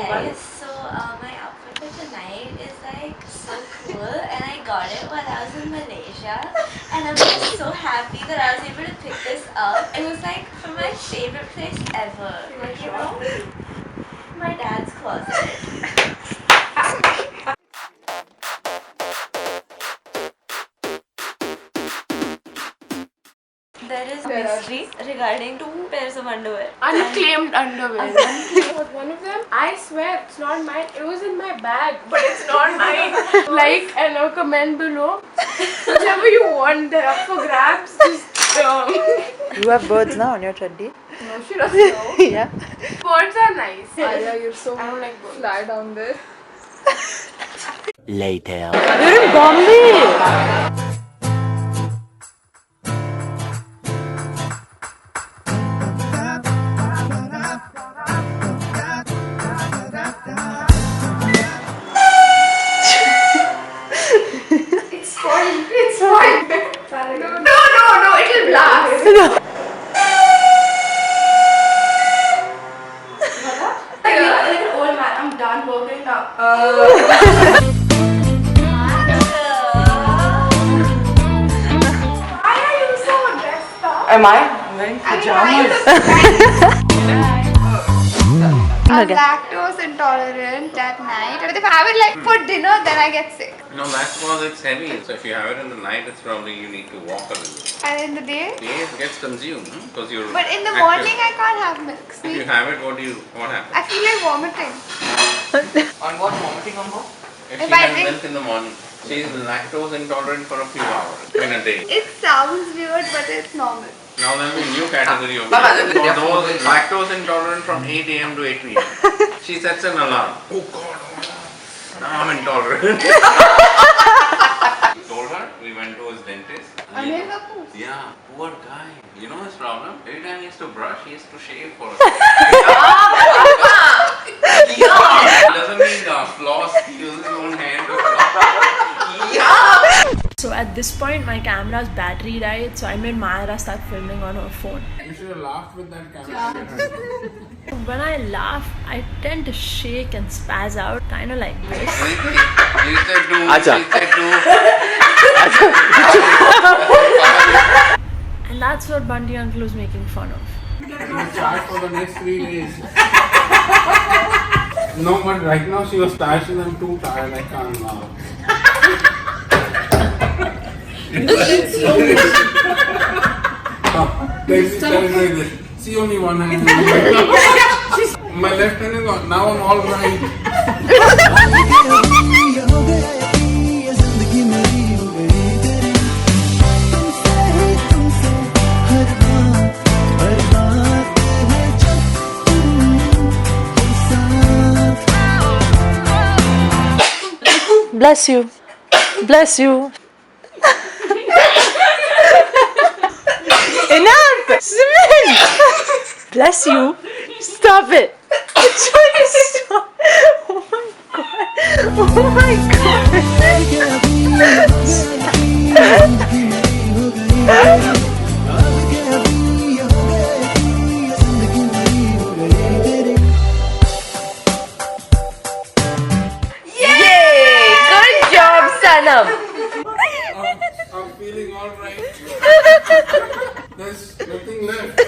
guys, so my outfit for tonight is like so cool and I got it while I was in Malaysia and I'm just so happy that I was able to pick this up. It was like from my favorite place ever. Like, you know, my dad's closet. There is a mystery regarding 2 pairs of underwear. Unclaimed underwear. But one of them, I swear, it's not mine. It was in my bag, but it's not mine. Like and comment below. Whichever you want, they're up for grabs. Just You have birds now on your chaddi? No, she doesn't know. Yeah. Birds are nice. Arya, you're so. I don't like birds. Fly down there. Later. You're in Bombay! It's fine. It's fine. No, it'll blast. Like an old man, I'm done working now. Why are you so dressed up? Am I? I'm wearing pajamas. I'm lactose intolerant at night. But if I have it like for dinner, then I get sick. No, that's because it's heavy. So if you have it in the night, it's probably you need to walk a little. And in the day? Yes, it gets consumed because you're. But in the active. morning, I can't have milk. If you have it, what happens? I feel like vomiting. On what vomiting on what? If If she I has drink- milk in the morning, she is lactose intolerant for a few hours in a day. It sounds weird, but it's normal. Now there's a new category of Baba, people. yeah. For those lactose intolerant from 8 a.m. to 8 p.m. She sets an alarm. Oh God, now I'm intolerant. Told her, we went to his dentist. Anil Kapoor. Yeah, poor guy. You know his problem? Every time he has to brush, he has to shave for us. He doesn't need floss, he uses his own hand to floss. So at this point my camera's battery died, so I made Mayra start filming on her phone. You should have laughed with that camera. When I laugh, I tend to shake and spaz out, kind of like this. He said do, Acha. he said do. And that's what Bunty Uncle was making fun of. Charge for the next 3 days. No, but right now she was tired. She's I'm too tired. I can't now. Like this. See only one hand. My left hand is on. Now I'm all right. Bless you. Bless you. Enough! Simran! Bless you. Stop it. Stop. Oh my god. Oh my Yay! Good job, Sanam. I'm feeling all right. There's nothing left.